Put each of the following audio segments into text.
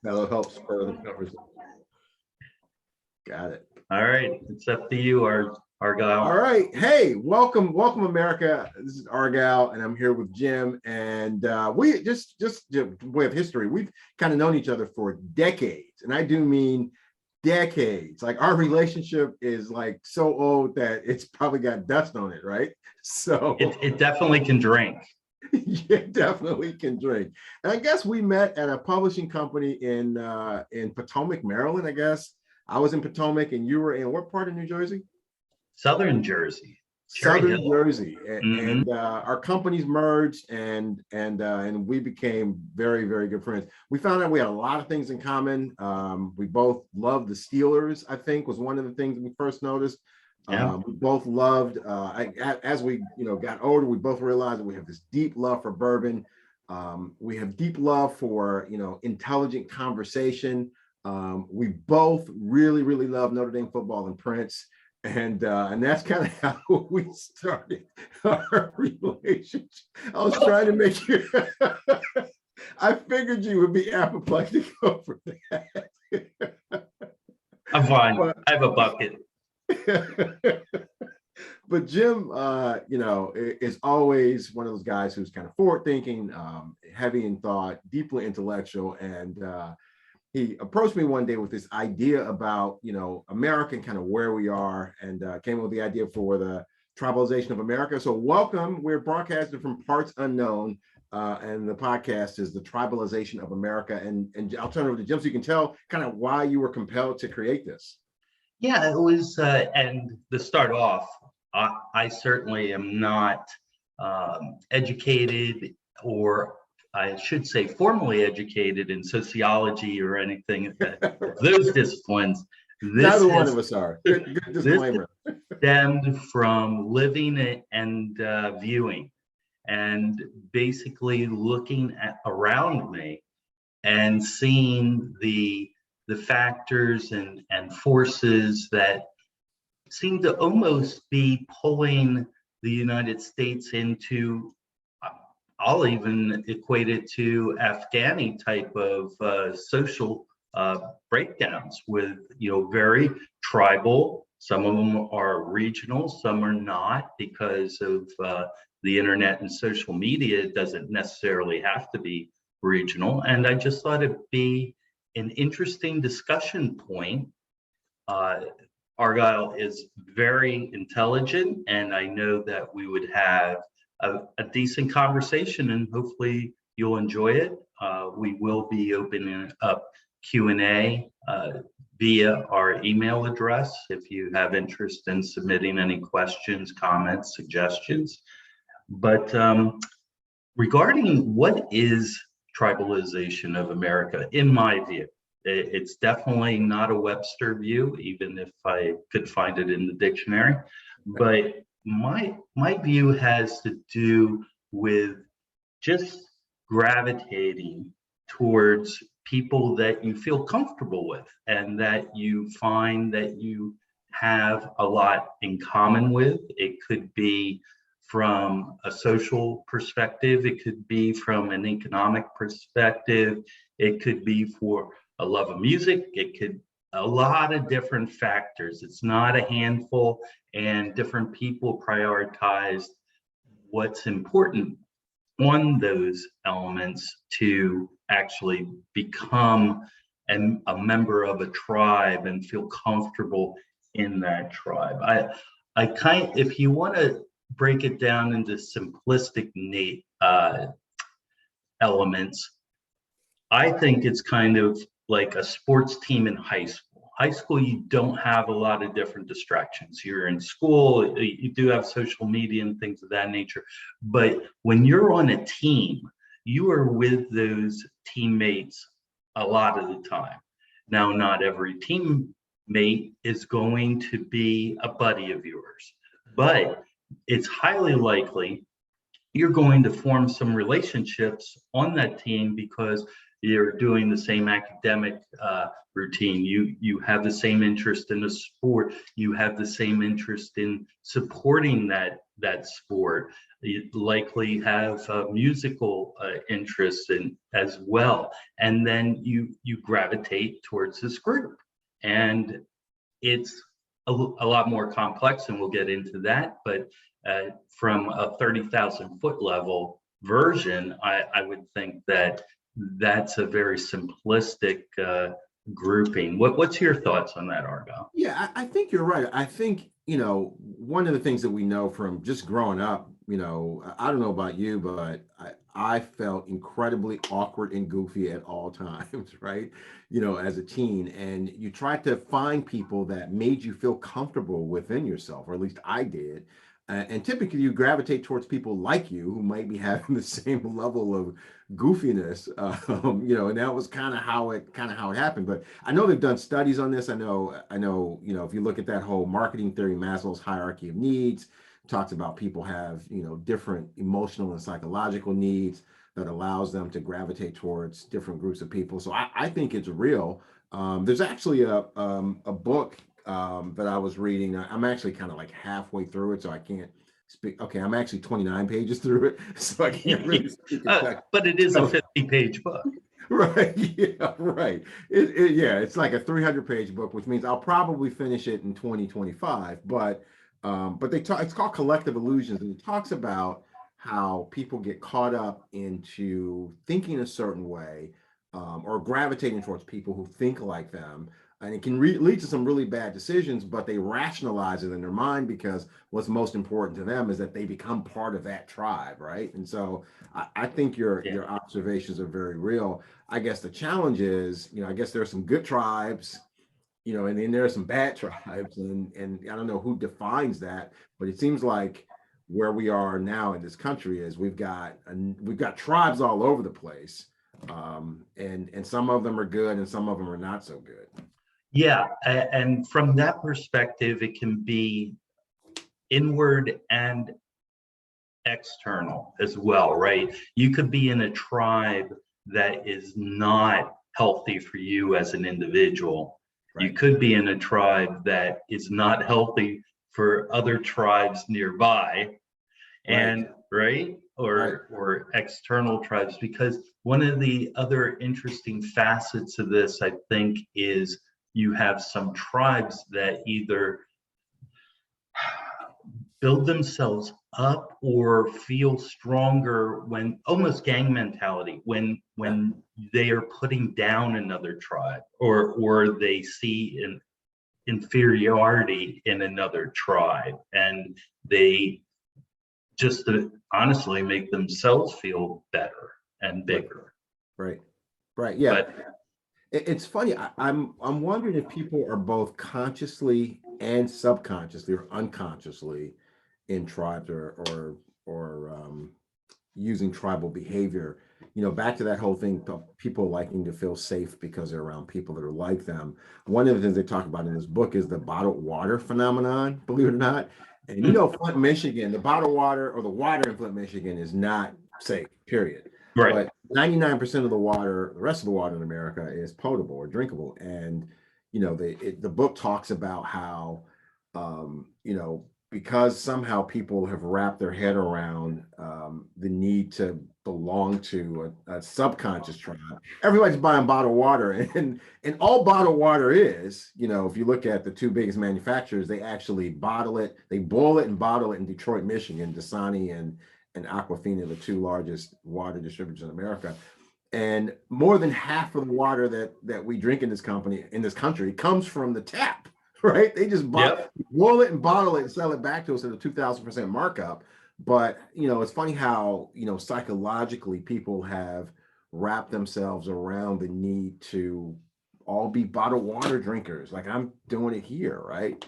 That'll help spur the conversation. Got it. All right, it's up to you, Argyle. All right. Hey, welcome, America. This is Argyle, and I'm here with Jim. And we just way of history. We've kind of known each other for decades, and I do mean decades. Like our relationship is like so old that it's probably got dust on it, right? So it definitely can drink. Yeah, definitely can drink. And I guess we met at a publishing company in Potomac, Maryland. I guess I was in Potomac, and you were in what part of New Jersey? Southern Jersey. Southern Jersey, and Mm-hmm. our companies merged, and we became very, very good friends. We found out we had a lot of things in common. We both loved the Steelers. I think was one of the things we first noticed. Yeah. We both loved. As we got older, we both realized that we have this deep love for bourbon. We have deep love for intelligent conversation. We both really, really love Notre Dame football and Prince. And that's kind of how we started our relationship. I was trying to make you. I figured you would be apoplectic over that. I'm fine. I have a bucket. But Jim, is always one of those guys who's kind of forward-thinking, heavy in thought, deeply intellectual, and he approached me one day with this idea about, America and kind of where we are, and came up with the idea for the Tribalization of America. So welcome. We're broadcasting from Parts Unknown, and the podcast is the Tribalization of America. And I'll turn it over to Jim so you can tell kind of why you were compelled to create this. Yeah, it was, and to start off, I certainly am not educated, or I should say formally educated in sociology or anything of those disciplines. Neither one of us are. Good disclaimer. This stemmed from living and viewing, and basically looking around me and seeing the factors and forces that seem to almost be pulling the United States into, I'll even equate it to Afghani type of social breakdowns with, very tribal. Some of them are regional, some are not, because of the internet and social media. It doesn't necessarily have to be regional. And I just thought it'd be an interesting discussion point. Argyle is very intelligent, and I know that we would have a decent conversation, and hopefully you'll enjoy it. We will be opening up Q&A via our email address if you have interest in submitting any questions, comments, suggestions. But regarding what is Tribalization of America, in my view, it's definitely not a Webster view, even if I could find it in the dictionary. But my view has to do with just gravitating towards people that you feel comfortable with, and that you find that you have a lot in common with. It could be from a social perspective, it could be from an economic perspective, it could be for a love of music, it could, a lot of different factors. It's not a handful, and different people prioritize what's important on those elements to actually become a member of a tribe and feel comfortable in that tribe. If you want to break it down into simplistic elements, I think it's kind of like a sports team in high school. High school, you don't have a lot of different distractions. You're in school, you do have social media and things of that nature. But when you're on a team, you are with those teammates a lot of the time. Now, not every teammate is going to be a buddy of yours, but it's highly likely you're going to form some relationships on that team, because you're doing the same academic routine. You have the same interest in a sport. You have the same interest in supporting that sport. You likely have musical interests in as well, and then you gravitate towards this group, and it's a lot more complex, and we'll get into that. But from a 30,000 foot level version, I would think that that's a very simplistic grouping. What's your thoughts on that, Argyle? Yeah, I think you're right. I think, one of the things that we know from just growing up, I don't know about you, but I felt incredibly awkward and goofy at all times, right? As a teen. And you tried to find people that made you feel comfortable within yourself, or at least I did. And typically you gravitate towards people like you who might be having the same level of goofiness, and that was kind of how it happened. But I know they've done studies on this. I know, if you look at that whole marketing theory, Maslow's hierarchy of needs, talks about people have, different emotional and psychological needs that allows them to gravitate towards different groups of people. So I think it's real. There's actually a book that I was reading. I'm actually kind of like halfway through it, so I can't speak. Okay, I'm actually 29 pages through it, so I can't really speak. But it is a 50-page book. Right. Yeah. Right. Yeah. It's like a 300-page book, which means I'll probably finish it in 2025. But they talk. It's called Collective Illusions, and it talks about how people get caught up into thinking a certain way, or gravitating towards people who think like them. And it can lead to some really bad decisions, but they rationalize it in their mind because what's most important to them is that they become part of that tribe, right? And so I think your observations are very real. I guess the challenge is, I guess there are some good tribes, and then there are some bad tribes, and I don't know who defines that, but it seems like where we are now in this country is we've got tribes all over the place, and some of them are good and some of them are not so good. Yeah, and from that perspective, it can be inward and external as well, right? You could be in a tribe that is not healthy for you as an individual. Right. You could be in a tribe that is not healthy for other tribes nearby, and right, or external tribes. Because one of the other interesting facets of this, I think, is you have some tribes that either build themselves up or feel stronger when, almost gang mentality, when they are putting down another tribe, or they see an inferiority in another tribe, and they just to honestly make themselves feel better and bigger. Right. Yeah. But it's funny. I'm wondering if people are both consciously and subconsciously or unconsciously in tribes, or using tribal behavior. Back to that whole thing of people liking to feel safe because they're around people that are like them. One of the things they talk about in this book is the bottled water phenomenon, believe it or not. And Flint, Michigan, the bottled water, or the water in Flint, Michigan, is not safe, period. Right. But 99% of the water, the rest of the water in America, is potable or drinkable. And the book talks about how because somehow people have wrapped their head around the need to belong to a subconscious tribe. Everybody's buying bottled water, and all bottled water is, if you look at the two biggest manufacturers, they actually bottle it, they boil it and bottle it in Detroit, Michigan. Dasani and Aquafina, the two largest water distributors in America. And more than half of the water that we drink in this country comes from the tap. Right? They just boil it and bottle it and sell it back to us at a 2,000% markup. But, it's funny how, psychologically people have wrapped themselves around the need to all be bottled water drinkers. Like, I'm doing it here, right?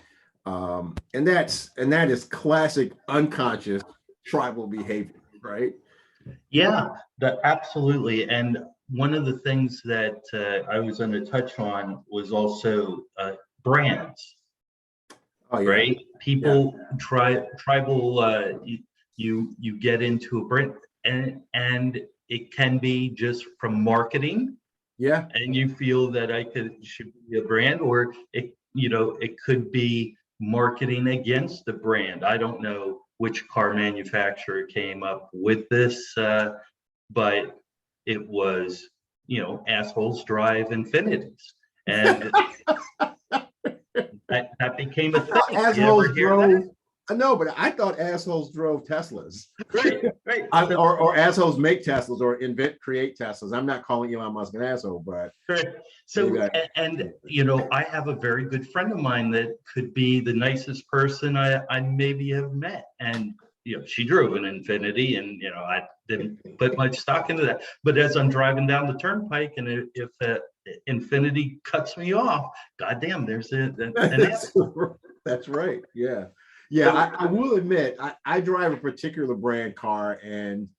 And that is classic unconscious tribal behavior, right? Yeah, absolutely. And one of the things that I was going to touch on was also brands. Oh, yeah. Right? People tribal. You get into a brand, and it can be just from marketing, Yeah. and you feel that should be a brand, or it could be marketing against the brand. I don't know which car manufacturer came up with this, but it was, assholes drive Infinities, and that became I a thought thing. You ever assholes hear that? drove. I know, but I thought assholes drove Teslas. Right, right. Or assholes make Teslas or create Teslas. I'm not calling Elon Musk an asshole, but Right. maybe So, I have a very good friend of mine that could be the nicest person I maybe have met. And, she drove an Infinity, and, I didn't put much stock into that. But as I'm driving down the turnpike, and if that Infinity cuts me off, goddamn, there's an asshole. that's right. Yeah. Yeah. I will admit, I drive a particular brand car, and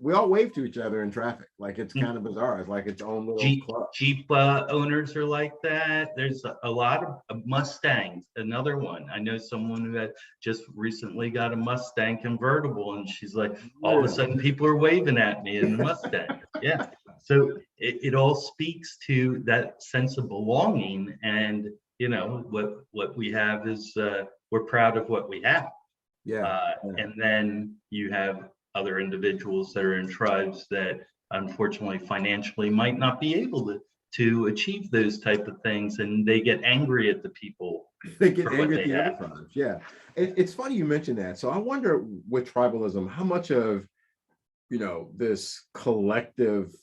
we all wave to each other in traffic. Like, it's kind of bizarre. It's like its own little club. Jeep owners are like that. There's a lot of Mustangs. Another one. I know someone who had just recently got a Mustang convertible, and she's like, all of a sudden people are waving at me in the Mustang. Yeah. So it all speaks to that sense of belonging, and what we have is we're proud of what we have. Yeah. And then you have other individuals that are in tribes that unfortunately financially might not be able to achieve those type of things, and they get angry at the people. They get angry at the other tribes. Yeah. It's funny you mentioned that. So I wonder, with tribalism, how much of this collective,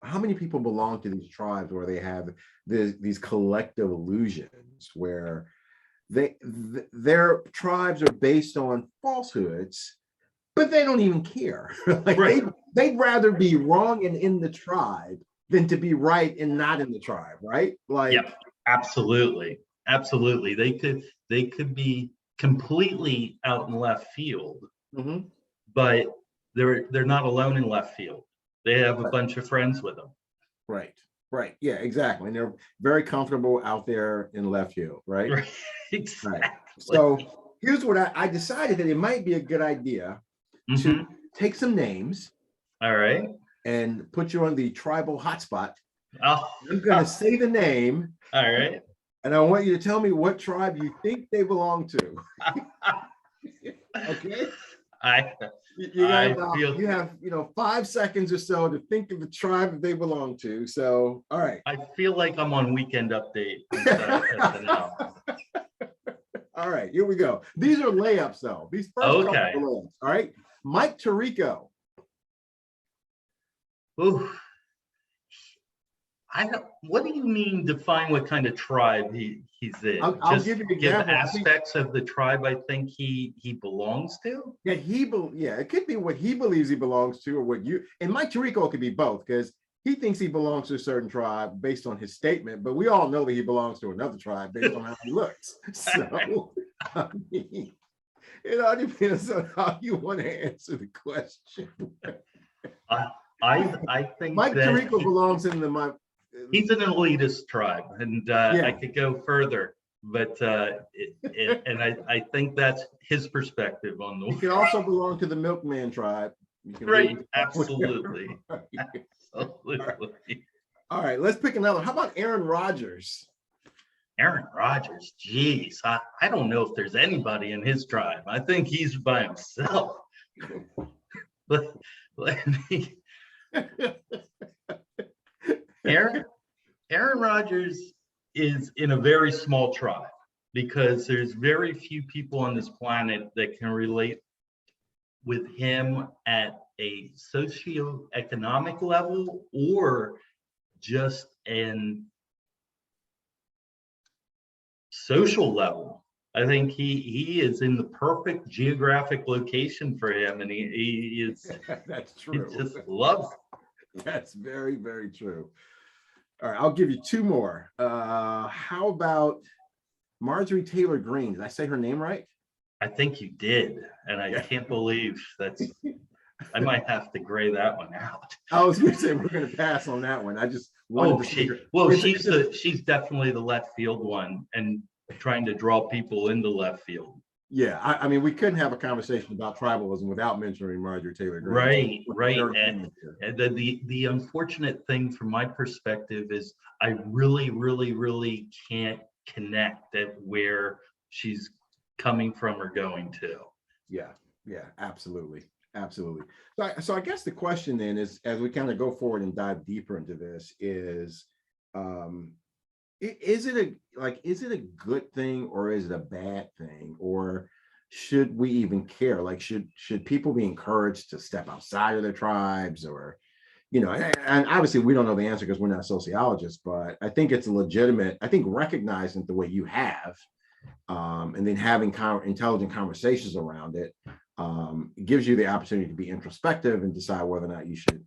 how many people belong to these tribes where they have these collective illusions where their tribes are based on falsehoods, but they don't even care. Like, right. they'd rather be wrong and in the tribe than to be right and not in the tribe, right? Like, yep, absolutely. They could be completely out in left field, but they're not alone in left field. They have a bunch of friends with them. Right. Yeah, exactly. And they're very comfortable out there in left field, right? Right. Exactly. Right. So here's what I decided, that it might be a good idea to take some names. All right. And put you on the tribal hotspot. Oh. I'm going to say the name. All right. And I want you to tell me what tribe you think they belong to. Okay? You have 5 seconds or so to think of the tribe that they belong to. So, all right. I feel like I'm on Weekend Update. All right, here we go. These are layups, though. These first couple are layups. All right. Mike Tirico. Ooh. What do you mean define what kind of tribe he's in? I'll give you an example. Aspects of the tribe I think he belongs to? Yeah, it could be what he believes he belongs to, or what you, and Mike Tirico could be both, because he thinks he belongs to a certain tribe based on his statement, but we all know that he belongs to another tribe based on how he looks. So, I mean, it all depends on how you want to answer the question. I think Mike Tirico belongs in he's an elitist tribe, and I could go further, but and I think that's his perspective on the. He can also belong to the Milkman tribe. Right, absolutely. Absolutely. All right, let's pick another. How about Aaron Rodgers? Aaron Rodgers, geez, I don't know if there's anybody in his tribe. I think he's by himself. Let me. Aaron Rodgers is in a very small tribe, because there's very few people on this planet that can relate with him at a socioeconomic level, or just an social level. I think he is in the perfect geographic location for him, and he is. That's true. He just loves it. That's very, very true. All right, I'll give you two more. How about Marjorie Taylor Greene? Did I say her name right? I think you did, and I can't believe that's. I might have to gray that one out. I was going to say we're going to pass on that one. I just wanted she's definitely the left field one, and trying to draw people into left field. Yeah, I mean, we couldn't have a conversation about tribalism without mentioning Marjorie Taylor Greene. Right, right. Very famous here. And the unfortunate thing from my perspective is I really, really, really can't connect at where she's coming from or going to. Yeah, yeah, absolutely. Absolutely. So I guess the question then is, as we kind of go forward and dive deeper into this, is is it is it a good thing or is it a bad thing? Or should we even care? Like, should people be encouraged to step outside of their tribes? Or, and obviously we don't know the answer because we're not sociologists, but I think it's a legitimate, I think recognizing the way you have, and then having intelligent conversations around it, gives you the opportunity to be introspective and decide whether or not you should,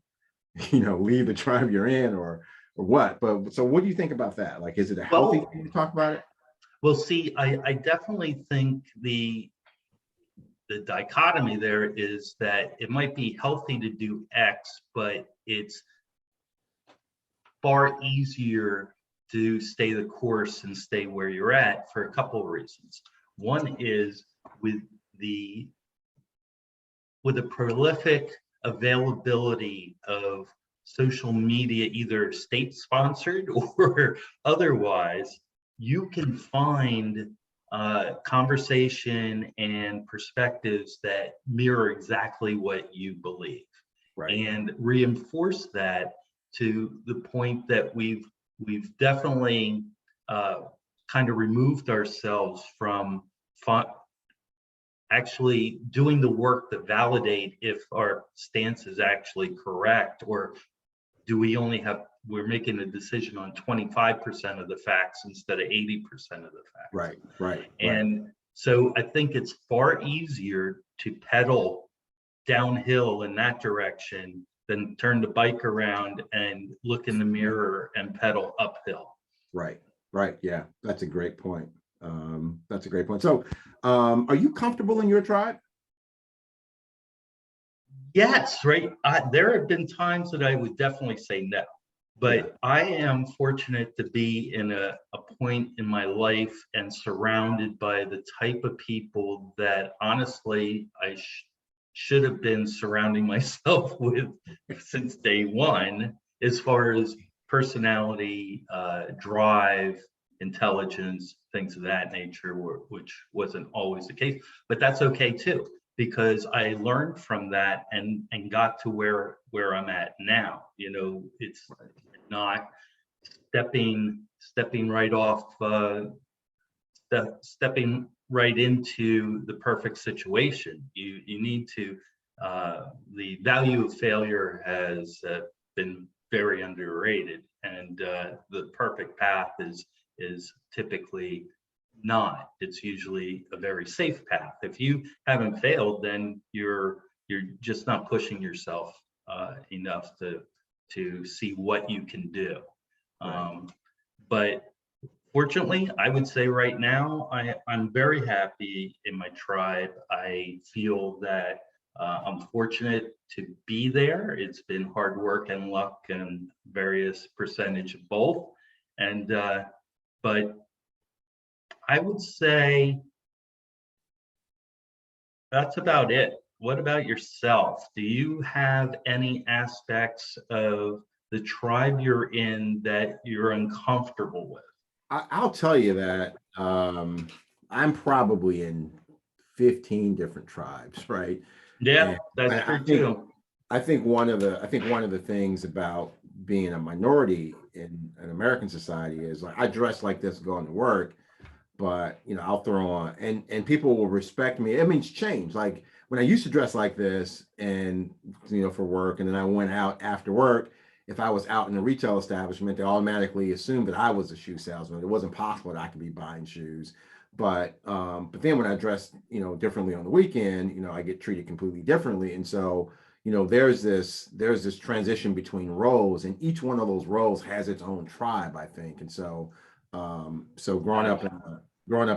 leave the tribe you're in, or what. But so what do you think about that? Like, is it a healthy thing to talk about it? Well, see, I definitely think the dichotomy there is that it might be healthy to do X, but it's far easier to stay the course and stay where you're at for a couple of reasons. One is with the prolific availability of social media, either state sponsored or otherwise, you can find conversation and perspectives that mirror exactly what you believe, Right. and reinforce that to the point that we've definitely kind of removed ourselves from actually doing the work to validate if our stance is actually correct, or do we only we're making a decision on 25% of the facts instead of 80% of the facts. Right. And so I think it's far easier to pedal downhill in that direction than turn the bike around and look in the mirror and pedal uphill. Right. Yeah, that's a great point. That's a great point. So, are you comfortable in your tribe? Yes, right. There have been times that I would definitely say no, but Yeah. I am fortunate to be in a point in my life and surrounded by the type of people that honestly I should have been surrounding myself with since day one, as far as personality, drive, intelligence, things of that nature, which wasn't always the case, but that's okay too, because I learned from that and got to where I'm at now. It's not stepping right off, stepping right into the perfect situation. You need to. The value of failure has been very underrated, and the perfect path is typically not. It's usually a very safe path. If you haven't failed, then you're just not pushing yourself enough to see what you can do. Right. But fortunately, I would say right now I'm very happy in my tribe. I feel that I'm fortunate to be there. It's been hard work and luck and various percentage of both, and but I would say that's about it. What about yourself? Do you have any aspects of the tribe you're in that you're uncomfortable with? I'll tell you that I'm probably in 15 different tribes, right? Yeah, And that's I true think too. one of the things about being a minority in an American society is, like, I dress like this going to work, but I'll throw on, and people will respect me. It means change. Like, when I used to dress like this and for work, and then I went out after work, if I was out in a retail establishment, they automatically assumed that I was a shoe salesman. It wasn't possible that I could be buying shoes. But then when I dress differently on the weekend, I get treated completely differently. And so there's this transition between roles, and each one of those roles has its own tribe, I think. And so growing up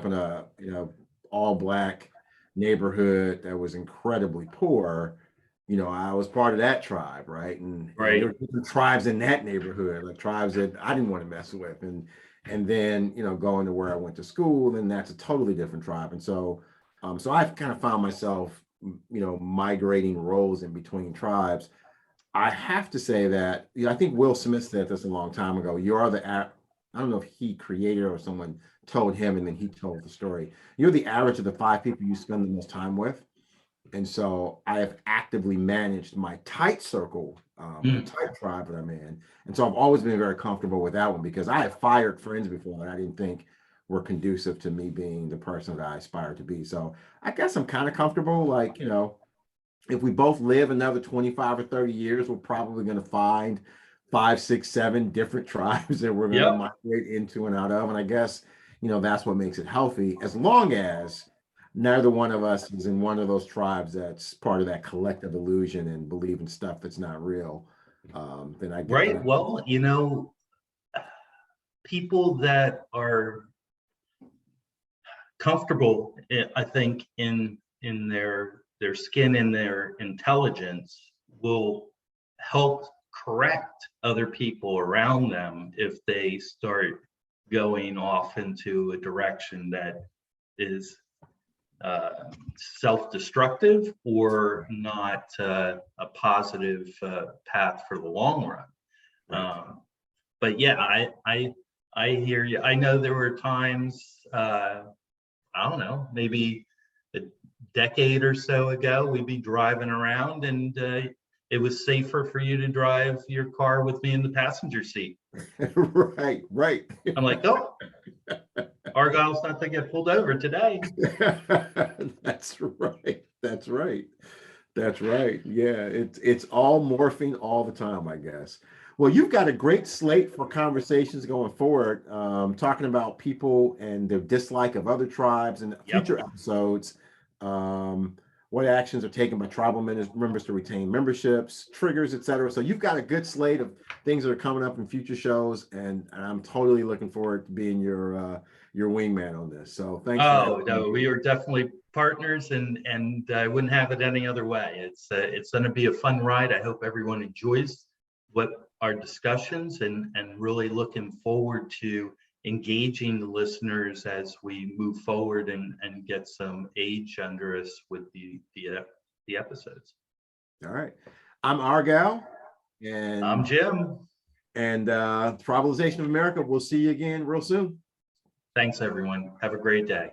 in a all black neighborhood that was incredibly poor, I was part of that tribe, right? And Right. there were different tribes in that neighborhood, like tribes that I didn't want to mess with. And then, going to where I went to school, then that's a totally different tribe. And so So I've kind of found myself, migrating roles in between tribes. I have to say that, I think Will Smith said this a long time ago. You are I don't know if he created or someone told him and then he told the story. You're the average of the 5 people you spend the most time with. And so I have actively managed my tight circle, the Mm, tight tribe that I'm in. And so I've always been very comfortable with that one because I have fired friends before that I didn't think were conducive to me being the person that I aspire to be. So I guess I'm kind of comfortable, like, if we both live another 25 or 30 years, we're probably going to find 5, 6, 7 different tribes that we're going to yep. migrate into and out of. And I guess, that's what makes it healthy, as long as neither one of us is in one of those tribes that's part of that collective illusion and believe in stuff that's not real. Then I get Right. that. Well, people that are comfortable, I think, in their skin and their intelligence will help correct other people around them if they start going off into a direction that is self-destructive or not a positive path for the long run. Right. But yeah, I hear you. I know there were times, I don't know, maybe a decade or so ago, we'd be driving around and it was safer for you to drive your car with me in the passenger seat. Right, right. I'm like, oh, Argyle's not to get pulled over today. That's right. That's right. That's right. Yeah, it's all morphing all the time, I guess. Well, you've got a great slate for conversations going forward, talking about people and their dislike of other tribes in future Yep. episodes. What actions are taken by tribal members to retain memberships, triggers, etc. So you've got a good slate of things that are coming up in future shows, and I'm totally looking forward to being your wingman on this. So thanks for Oh helping no, me. we are definitely partners, and I wouldn't have it any other way. It's going to be a fun ride. I hope everyone enjoys what our discussions, and really looking forward to engaging the listeners as we move forward and get some age under us with the episodes. All right. I'm Argal, I'm and Jim. Tribalization of America. We'll see you again real soon. Thanks everyone. Have a great day.